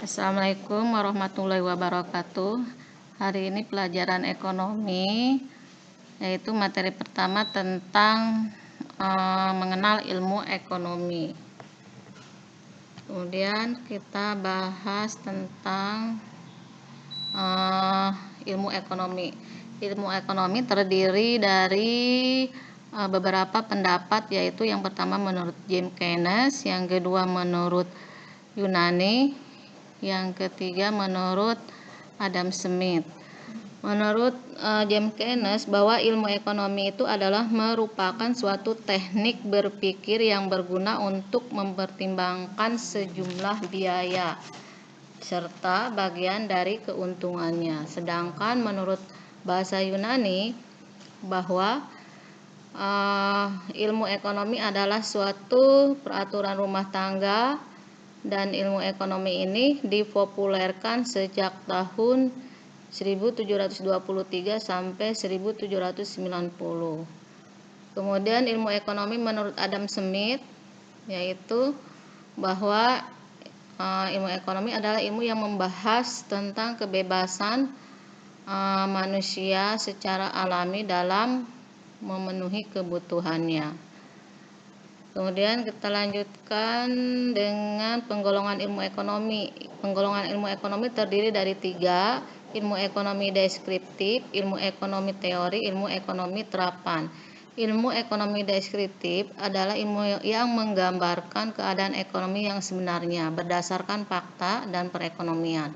Assalamualaikum warahmatullahi wabarakatuh. Hari ini pelajaran ekonomi, yaitu materi pertama tentang mengenal ilmu ekonomi. Kemudian kita bahas tentang ilmu ekonomi. Ilmu ekonomi terdiri dari beberapa pendapat, yaitu yang pertama menurut James Keynes, yang kedua menurut Yunani, yang ketiga menurut Adam Smith. Menurut James Keynes, bahwa ilmu ekonomi itu adalah merupakan suatu teknik berpikir yang berguna untuk mempertimbangkan sejumlah biaya serta bagian dari keuntungannya. Sedangkan menurut bahasa Yunani, bahwa ilmu ekonomi adalah suatu peraturan rumah tangga, dan ilmu ekonomi ini dipopulerkan sejak tahun 1723 sampai 1790. Kemudian ilmu ekonomi menurut Adam Smith, yaitu bahwa ilmu ekonomi adalah ilmu yang membahas tentang kebebasan manusia secara alami dalam memenuhi kebutuhannya. Kemudian kita lanjutkan dengan penggolongan ilmu ekonomi. Penggolongan ilmu ekonomi terdiri dari 3: ilmu ekonomi deskriptif, ilmu ekonomi teori, ilmu ekonomi terapan. Ilmu ekonomi deskriptif adalah ilmu yang menggambarkan keadaan ekonomi yang sebenarnya berdasarkan fakta dan perekonomian.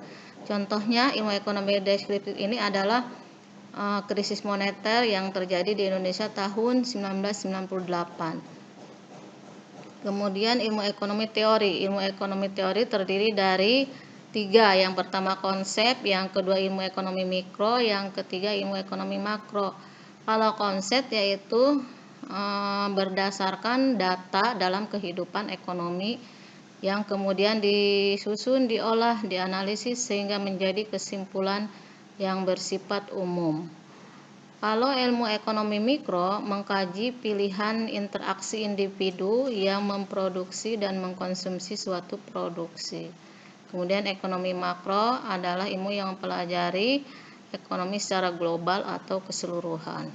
Contohnya, ilmu ekonomi deskriptif ini adalah krisis moneter yang terjadi di Indonesia tahun 1998. Kemudian ilmu ekonomi teori. Ilmu ekonomi teori terdiri dari 3. Yang pertama konsep, yang kedua ilmu ekonomi mikro, yang ketiga ilmu ekonomi makro. Kalau konsep yaitu berdasarkan data dalam kehidupan ekonomi yang kemudian disusun, diolah, dianalisis sehingga menjadi kesimpulan yang bersifat umum. Kalau ilmu ekonomi mikro mengkaji pilihan interaksi individu yang memproduksi dan mengkonsumsi suatu produksi. Kemudian ekonomi makro adalah ilmu yang mempelajari ekonomi secara global atau keseluruhan.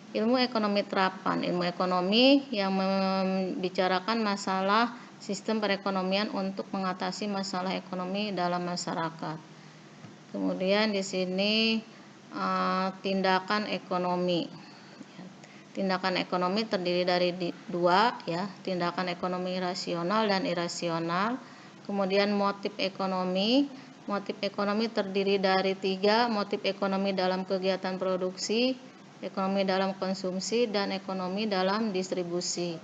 Ilmu ekonomi terapan, ilmu ekonomi yang membicarakan masalah sistem perekonomian untuk mengatasi masalah ekonomi dalam masyarakat. Kemudian di sini tindakan ekonomi. Tindakan ekonomi terdiri dari 2, ya, tindakan ekonomi rasional dan irasional. Kemudian motif ekonomi. Motif ekonomi terdiri dari 3: motif ekonomi dalam kegiatan produksi, ekonomi dalam konsumsi, dan ekonomi dalam distribusi.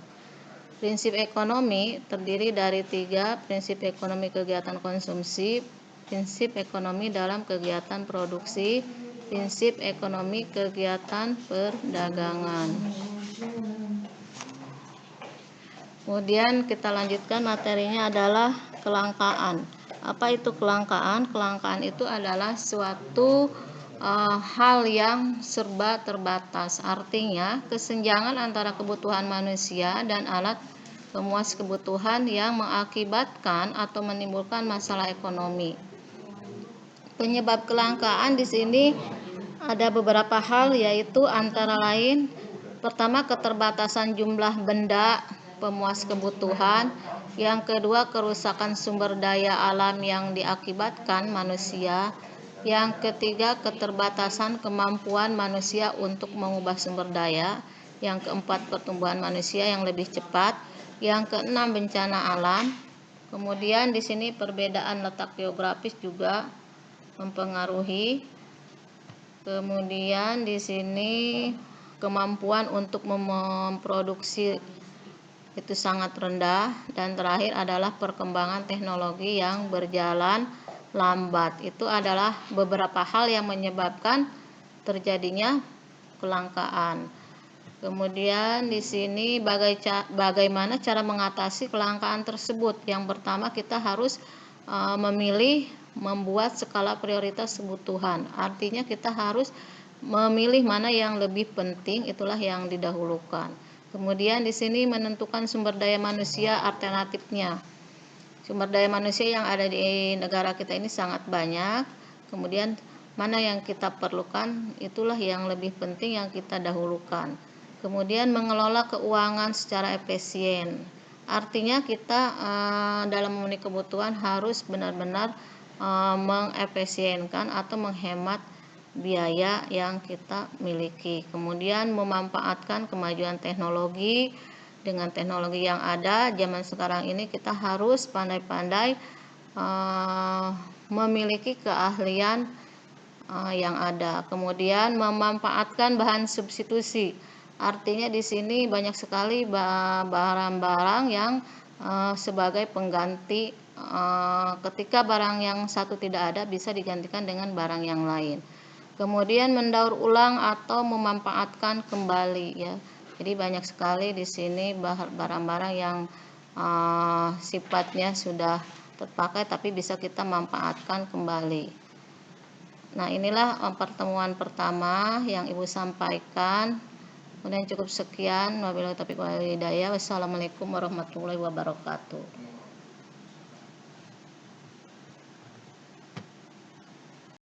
Prinsip ekonomi terdiri dari 3: prinsip ekonomi kegiatan konsumsi, prinsip ekonomi dalam kegiatan produksi, prinsip ekonomi kegiatan perdagangan. Kemudian kita lanjutkan, materinya adalah kelangkaan. Apa itu kelangkaan? Kelangkaan itu adalah suatu hal yang serba terbatas. Artinya kesenjangan antara kebutuhan manusia dan alat pemuas kebutuhan yang mengakibatkan atau menimbulkan masalah ekonomi. Penyebab kelangkaan di sini ada beberapa hal, yaitu antara lain: pertama, keterbatasan jumlah benda pemuas kebutuhan; yang kedua, kerusakan sumber daya alam yang diakibatkan manusia; yang ketiga, keterbatasan kemampuan manusia untuk mengubah sumber daya; yang keempat, pertumbuhan manusia yang lebih cepat; yang keenam, bencana alam. Kemudian di sini perbedaan letak geografis juga mempengaruhi. Kemudian di sini kemampuan untuk memproduksi itu sangat rendah, dan terakhir adalah perkembangan teknologi yang berjalan lambat. Itu adalah beberapa hal yang menyebabkan terjadinya kelangkaan. Kemudian di sini bagaimana cara mengatasi kelangkaan tersebut? Yang pertama, kita harus membuat skala prioritas kebutuhan. Artinya kita harus memilih mana yang lebih penting, itulah yang didahulukan. Kemudian di sini menentukan sumber daya manusia alternatifnya. Sumber daya manusia yang ada di negara kita ini sangat banyak. Kemudian mana yang kita perlukan, itulah yang lebih penting yang kita dahulukan. Kemudian mengelola keuangan secara efisien. Artinya kita dalam memenuhi kebutuhan harus benar-benar mengefisienkan atau menghemat biaya yang kita miliki. Kemudian memanfaatkan kemajuan teknologi. Dengan teknologi yang ada zaman sekarang ini, kita harus pandai-pandai memiliki keahlian yang ada. Kemudian memanfaatkan bahan substitusi. Artinya di sini banyak sekali barang-barang yang sebagai pengganti, ketika barang yang satu tidak ada bisa digantikan dengan barang yang lain. Kemudian mendaur ulang atau memanfaatkan kembali ya. Jadi banyak sekali di sini barang-barang yang sifatnya sudah terpakai tapi bisa kita manfaatkan kembali. Nah, inilah pertemuan pertama yang Ibu sampaikan. Kemudian cukup sekian. Wabillahi taufiq wal hidayah. Wassalamualaikum warahmatullahi wabarakatuh.